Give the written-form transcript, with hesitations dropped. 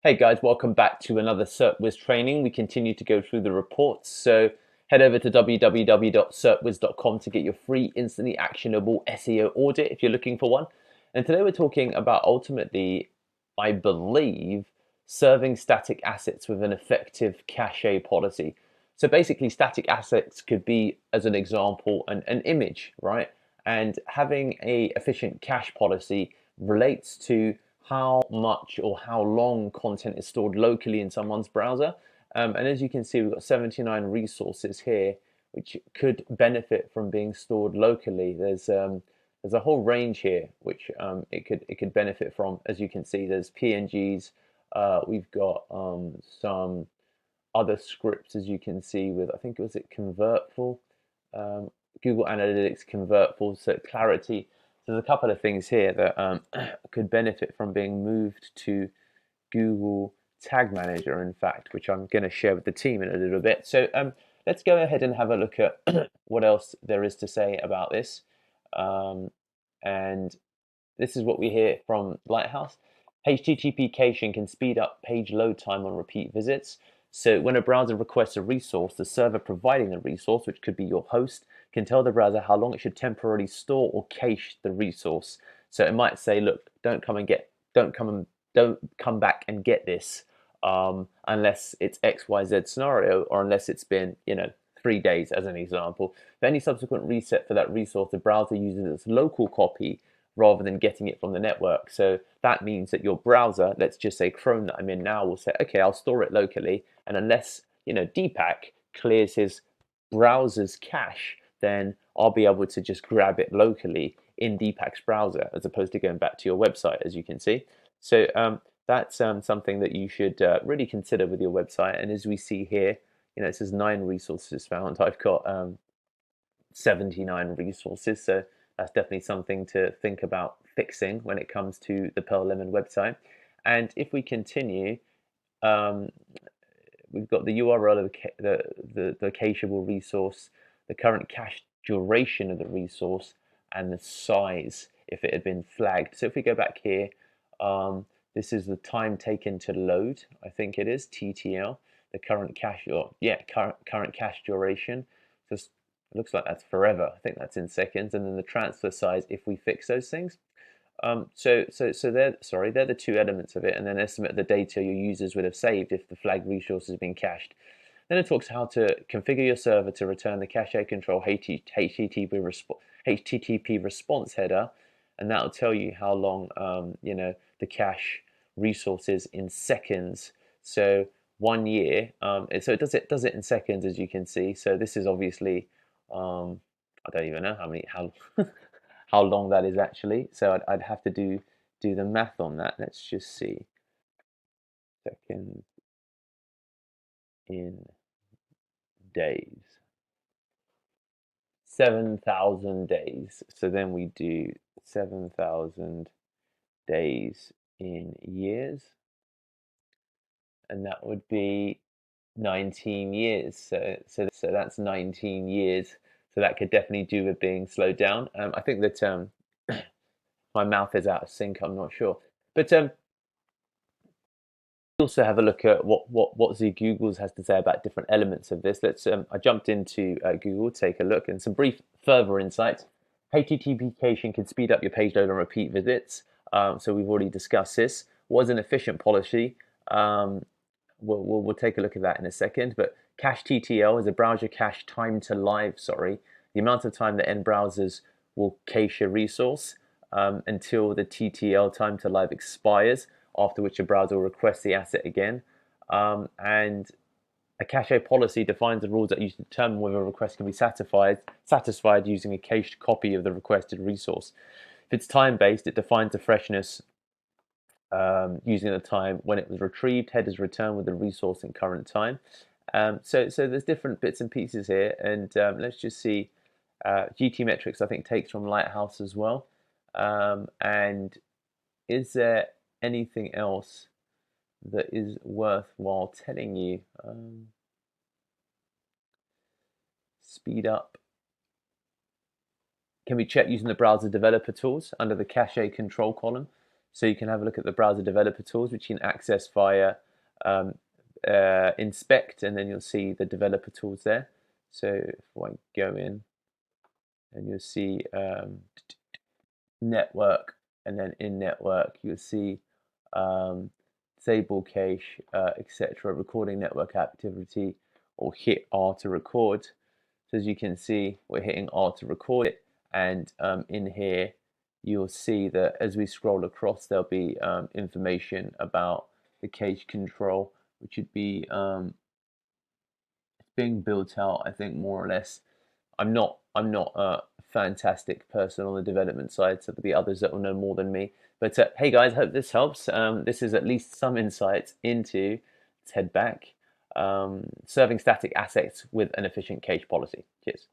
Hey guys, welcome back to another Serpwizz training. We continue to go through the reports. So head over to www.serpwizz.com to get your free, instantly actionable SEO audit if you're looking for one. And today we're talking about ultimately, I believe, serving static assets with an effective cache policy. So basically, static assets could be, as an example, an image, right? And having a efficient cache policy relates to how much or how long content is stored locally in someone's browser. And as you can see, we've got 79 resources here, which could benefit from being stored locally. There's a whole range here which it could benefit from. As you can see, there's PNGs. We've got some other scripts, as you can see, with I think it was Convertful, Google Analytics Convertful, so Clarity. So there's a couple of things here that could benefit from being moved to Google Tag Manager, in fact, which I'm going to share with the team in a little bit. So let's go ahead and have a look at what else there is to say about this. And this is what we hear from Lighthouse. HTTP caching can speed up page load time on repeat visits. So when a browser requests a resource, the server providing the resource, which could be your host, can tell the browser how long it should temporarily store or cache the resource. So it might say, look, don't come back and get this unless it's XYZ scenario, or unless it's been 3 days, as an example. For any subsequent reset for that resource, the browser uses its local copy rather than getting it from the network. So that means that your browser, let's just say Chrome that I'm in now, will say, okay, I'll store it locally, and unless Deepak clears his browser's cache, then I'll be able to just grab it locally in Deepak's browser, as opposed to going back to your website, as you can see. So that's something that you should really consider with your website. And as we see here, it says 9 resources found. I've got 79 resources, so that's definitely something to think about fixing when it comes to the Pearl Lemon website. And if we continue, we've got the URL of the cacheable resource, the current cache duration of the resource, and the size if it had been flagged. So if we go back here, this is the time taken to load, I think it is, TTL, the current cache, current cache duration. So it looks like that's forever. I think that's in seconds. And then the transfer size if we fix those things. So they're the two elements of it, and then estimate the data your users would have saved if the flagged resource has been cached. Then it talks how to configure your server to return the cache control HTTP response header, and that'll tell you how long the cache resource is in seconds. So 1 year. So it does it in seconds, as you can see. So this is obviously I don't even know how long that is actually. So I'd have to do the math on that. Let's just see. Seconds in days. 7,000 days. So then we do 7,000 days in years, and that would be 19 years. So that's 19 years. So that could definitely do with being slowed down. I think that my mouth is out of sync. I'm not sure, but also have a look at what Z Google's has to say about different elements of this. I jumped into Google to take a look, and some brief further insights. HTTP caching can speed up your page load and repeat visits. So we've already discussed this. Was an efficient policy. We'll take a look at that in a second. But cache TTL is a browser cache time to live. Sorry, the amount of time that end browsers will cache a resource until the TTL time to live expires, after which a browser will request the asset again. And a cache policy defines the rules that use to determine whether a request can be satisfied using a cached copy of the requested resource. If it's time-based, it defines the freshness using the time when it was retrieved, headers returned with the resource in current time. So there's different bits and pieces here, and let's just see. GTmetrix, I think, takes from Lighthouse as well. And is there anything else that is worthwhile telling you? Speed up can be checked using the browser developer tools under the cache control column. So you can have a look at the browser developer tools, which you can access via inspect, and then you'll see the developer tools there. So if I go in, and you'll see network, and then in network you'll see table cache, etc., recording network activity, or hit R to record. So as you can see, we're hitting R to record it, and in here you'll see that as we scroll across, there'll be information about the cache control, which would be being built out, I think, more or less. I'm not a fantastic person on the development side, so there'll be others that will know more than me. But hey guys, hope this helps. This is at least some insights into, let's head back, serving static assets with an efficient cache policy. Cheers.